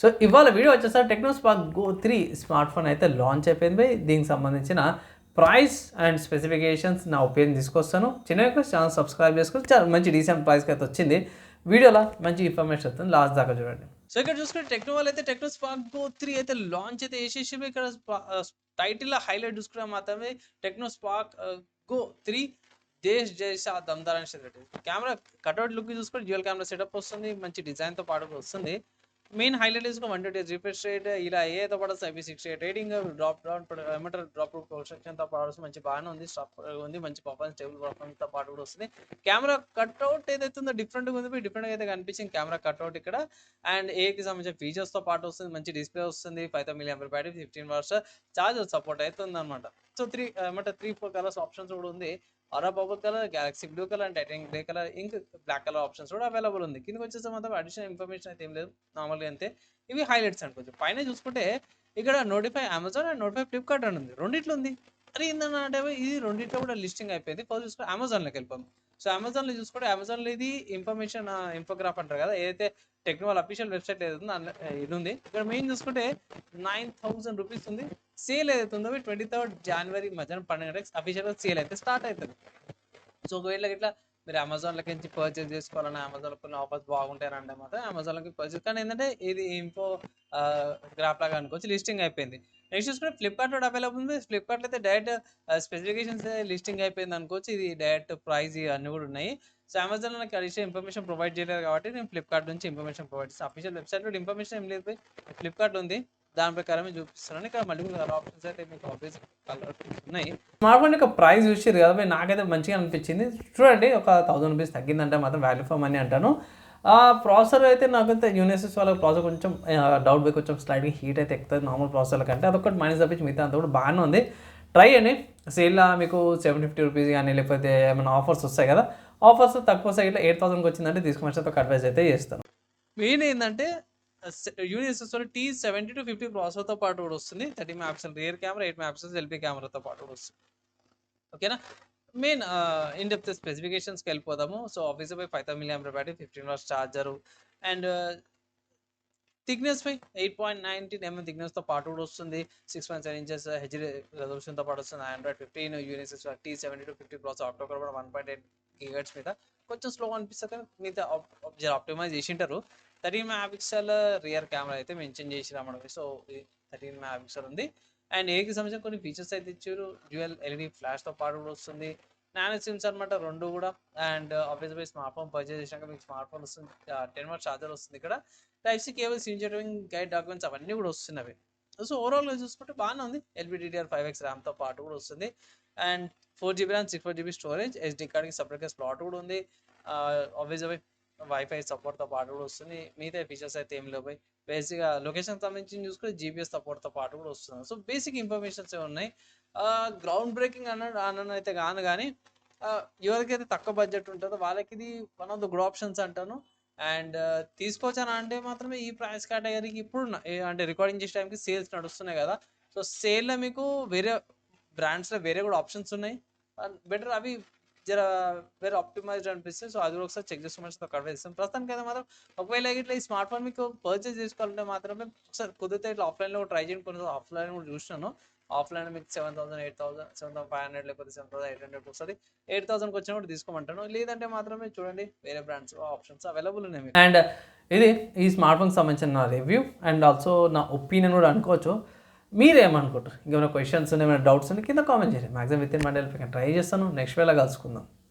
So ఇవాళ video వచ్చేసరికి టెక్నోస్పార్క్ go 3 smart phone అయితే లాంచ్ అయిపోయింది. దీనికి సంబంధించిన ప్రైస్ అండ్ స్పెసిఫికేషన్స్ నా ఒపీనియన్ తీసుకొస్తాను. చిన్న ఛానల్ సబ్స్క్రైబ్ చేసుకొని చాలా మంచి డీసెంట్ ప్రైస్కి అయితే వచ్చింది. వీడియోలో మంచి ఇన్ఫర్మేషన్ వస్తుంది, లాస్ట్ దాకా చూడండి. సో ఇక్కడ చూసుకుంటే టెక్నో వాళ్ళు అయితే టెక్నోస్పార్క్ గో 3 అయితే లాంచ్ అయితే చేసేసి ఇక్కడ టైటిల్లో హైలైట్ చూసుకున్నా మాత్రమే టెక్నోస్పార్క్ గో 3 దేశ్ జైసా దమ్దార్ అని కెమెరా కట్అవుట్ లుక్ చూసుకుంటే డ్యూయల్ కెమెరా సెటప్ వస్తుంది, మంచి డిజైన్తో పాటు వస్తుంది. మెయిన్ హైలైట్ తీసుకుని 120 రిఫ్రెష్ రేట్ ఇలా ఏతో పాటు IP68 రేటింగ్ డ్రాప్ డౌన్ ఏమంటారు డ్రాప్ ప్రొటెక్షన్తో పాటు మంచి బాగానే ఉంది, స్టాప్ ఉంది, మంచి పర్ఫార్మెన్స్ టేబుల్ పర్ఫార్మెన్స్తో పాటు కూడా వస్తుంది. కెమెరా కట్అవుట్ ఏదైతే ఉందో డిఫరెంట్గా ఉంది, డిఫరెంట్గా అయితే కనిపించింది కెమెరా కట్అవుట్ ఇక్కడ. అండ్ ఏకి సంబంధించిన ఫీచర్స్తో పాటు వస్తుంది, మంచి డిస్ప్లే వస్తుంది, 5000 mAh battery, 15 watts charger support అవుతుంది అనమాట. సో 3-4 కలర్స్ ఆప్షన్స్ కూడా ఉంది. Aura purple colour, galaxy blue colour and titanic grey colour, ink black colour options కూడా అవైలబుల్ ఉంది. కిందకి వచ్చేసి మాత్రం అడిషనల్ ఇన్ఫర్మేషన్ అయితే ఏం లేదు, నార్మల్గా అంతే. ఇవి హైలైట్స్ అనుకోవచ్చు. పైన చూసుకుంటే ఇక్కడ notify Amazon and notify Flipkart అని ఉంది, రెండిట్లో ఉంది. అది ఏంటంటే ఇది రెండిట్లో కూడా లిస్టింగ్ అయిపోయింది. ఫస్ట్ చూసుకుంటే అమెజాన్లోకి వెళ్ళిపోయాం. సో అమెజాన్లో చూసుకుంటే అమెజాన్లో ఇది ఇన్ఫర్మేషన్ ఇన్ఫోగ్రాఫ్ అంటారు కదా, ఏదైతే టెక్నో వాళ్ళ అఫీషియల్ వెబ్సైట్ ఏదైతే ఇది ఉంది. ఇక్కడ మెయిన్ చూసుకుంటే 9000 రూపీస్ ఉంది. సేల్ ఏదైతే ఉందో 23rd January మధ్యాహ్నం 12 గంటలకు అఫీషియల్గా సేల్ అయితే స్టార్ట్ అవుతుంది. సో ఒకవేళ ఇట్లా మీరు అమెజాన్లోకి నుంచి పర్చేస్ చేసుకోవాలని, అమెజాన్లో కొన్ని ఆఫర్స్ బాగుంటాయంటే మాత్రం అమెజాన్లోకి పర్చేస్, కానీ ఏంటంటే ఇది ఇన్ఫో గ్రాఫ్ లాగా అనుకోవచ్చు, లిస్టింగ్ అయిపోయింది. నెక్స్ట్ చూసుకుంటే ఫ్లిప్కార్ట్లో అవైలబుల్ ఉంది. ఫ్లిప్కార్ట్లో అయితే డైరెక్ట్ స్పెసిఫికేషన్స్ లిస్టింగ్ అయిపోయింది అనుకోవచ్చు. ఇది డైరెక్ట్ ప్రైస్ అన్నీ కూడా ఉన్నాయి. సో అమెజాన్లో నాకు అడిషనల్ ఇన్ఫర్మేషన్ ప్రొవైడ్ చేయలేదు కాబట్టి నేను ఫ్లిప్కార్ట్ నుంచి ఇన్ఫర్మేషన్ ప్రొవైడ్ చేస్తాను. అఫీషియల్ వెబ్సైట్లో ఇన్ఫర్మేషన్ ఏం లేదు, ఫ్లిప్కార్ట్లో ఉంది, దాని ప్రకారమే చూపిస్తున్నాను. ఇక్కడ మల్టిపుల్ కలర్ ఆప్షన్స్ అయితే మీకు ఆబ్వియస్ కలర్ ఉన్నాయి. స్మార్ట్ ఫోన్ యొక్క ప్రైస్ చూసారు కదా, నాకైతే మంచిగా అనిపించింది. చూడండి, ఒక 1000 రూపీస్ తగ్గిందంటే మాత్రం వాల్యూ ఫర్ మనీ అంటాను. ప్రాసెసర్ అయితే నాకైతే యూనిఎస్ఎస్ వాళ్ళ ప్రాసెసర్ కొంచెం డౌట్ బై కొంచెం స్లైడ్గా హీట్ అయితే ఎక్కుతుంది నార్మల్ ప్రాసెసర్ కంటే. అదొకటి మైనస్ తప్పించి మిగతా అంతా కూడా బాగానే ఉంది. ట్రై అండి, సేల్లో మీకు 750 రూపీస్ కానీ లేకపోతే ఏమైనా ఆఫర్స్ వస్తాయి కదా, ఆఫర్స్ తక్కువ సైడ్లో 8000కి వచ్చిందంటే తీసుకుని ఒక అడ్వైజ్ అయితే చేస్తాను. మెయిన్ ఏంటంటే యూనిఎస్ఎస్ T70-50 ప్రాసెసర్తో పాటు కూడా వస్తుంది. 30 MP rear camera, 8 MP selfie కెమెరాతో పాటు కూడా వస్తుంది. ఓకేనా. మెయిన్ ఇన్ డెప్త్ స్పెసిఫికేషన్స్కి వెళ్ళిపోదాము. So obviously 5000 mAh battery, 15 watts charger and thickness 8.19 mm థిక్నెస్తో పాటు కూడా వస్తుంది. 6.7 inches HD రెజల్యూషన్తో పాటు వస్తుంది. Android 15 యూనిఎస్ఎస్ T70-50 ప్రాసెసర్, ఆక్టోకోర్ కూడా 1.8 GHz మీద కొంచెం స్లో అనిపిస్తుంది, మిగతా ఆప్టిమైజ్ చేసి ఉంటారు. 13 MP రియర్ కెమెరా అయితే మెన్షన్ చేసిరా మనకి. సో 13 MP ఉంది. అండ్ ఏకి సంబంధించిన కొన్ని ఫీచర్స్ అయితే ఇచ్చారు. డ్యూయల్ LED ఫ్లాష్తో పాటు కూడా వస్తుంది. నానో సిమ్స్ అనమాట రెండు కూడా. And obviously smart phone purchase చేసినాక మీకు స్మార్ట్ ఫోన్ వస్తుంది, 10 వాట్ ఛార్జర్ వస్తుంది. ఇక్కడ టైప్-C కేబుల్, ఇంజనీరింగ్ గైడ్ డాక్యుమెంట్స్ అవన్నీ కూడా వస్తున్నవి. సో ఓవరాల్గా చూసుకుంటే బాగానే ఉంది. LPDDR5X ర్యామ్తో పాటు కూడా వస్తుంది. And 4GB RAM, 64GB storage, SD కార్డ్కి సపరేట్గా స్లాట్ కూడా ఉంది. ఆబ్వియస్లీ వైఫై సపోర్ట్తో పాటు కూడా వస్తుంది. మిగతా ఫీచర్స్ అయితే ఏం లేవు. బేసిక్గా లొకేషన్ సంబంధించి చూసుకుంటే GPS సపోర్ట్తో పాటు కూడా వస్తుంది. సో బేసిక్ ఇన్ఫర్మేషన్స్ ఉన్నాయి. గ్రౌండ్ బ్రేకింగ్ అన్న అయితే కాను, కానీ ఎవరికైతే తక్కువ బడ్జెట్ ఉంటుందో వాళ్ళకి ఇది one of the good options అంటాను. అండ్ తీసుకోవచ్చాను అంటే మాత్రమే ఈ ప్రైస్ కేటగిరీకి ఇప్పుడు అంటే రికార్డింగ్ చేసే టైంకి సేల్స్ నడుస్తున్నాయి కదా. సో సేల్లో మీకు వేరే బ్రాండ్స్లో వేరే కూడా ఆప్షన్స్ ఉన్నాయి, బెటర్ అవి జర వేరే ఆప్టిమైజ్డ్ అనిపిస్తుంది. సో అది కూడా ఒకసారి చెక్ చేసుకోమని కవర్ చేస్తాం. ప్రస్తుతానికి అయితే మాత్రం ఒకవేళ ఇట్లా ఈ స్మార్ట్ ఫోన్ మీకు పర్చేస్ చేసుకోవాలంటే మాత్రమే ఒకసారి కుదిరితే ఇట్లా ఆఫ్లైన్లో కూడా ట్రై చేయండి. కొన్ని ఆఫ్లైన్ కూడా చూసినాను. ఆఫ్లైన్ మీకు 7000, 8000, 7500 లేకపోతే 7800 వస్తుంది. 8000కి వచ్చినా కూడా తీసుకోమంటాను. లేదంటే మాత్రమే చూడండి, వేరే బ్రాండ్స్ ఆప్షన్స్ అవైలబుల్ ఉన్నాయి. అండ్ ఇది ఈ స్మార్ట్ ఫోన్కి సంబంధించిన నా రివ్యూ అండ్ ఆల్సో నా ఒపీనియన్ కూడా అనుకోవచ్చు. మీరేమనుకుంటారు? ఇంకేమైనా క్వశ్చన్స్ ఏమైనా డౌట్స్ ఉన్నాయి కింద కామెంట్ చేయండి. Maximum with in Monday try చేస్తాను. నెక్స్ట్ వేళ కలుసుకుందాం.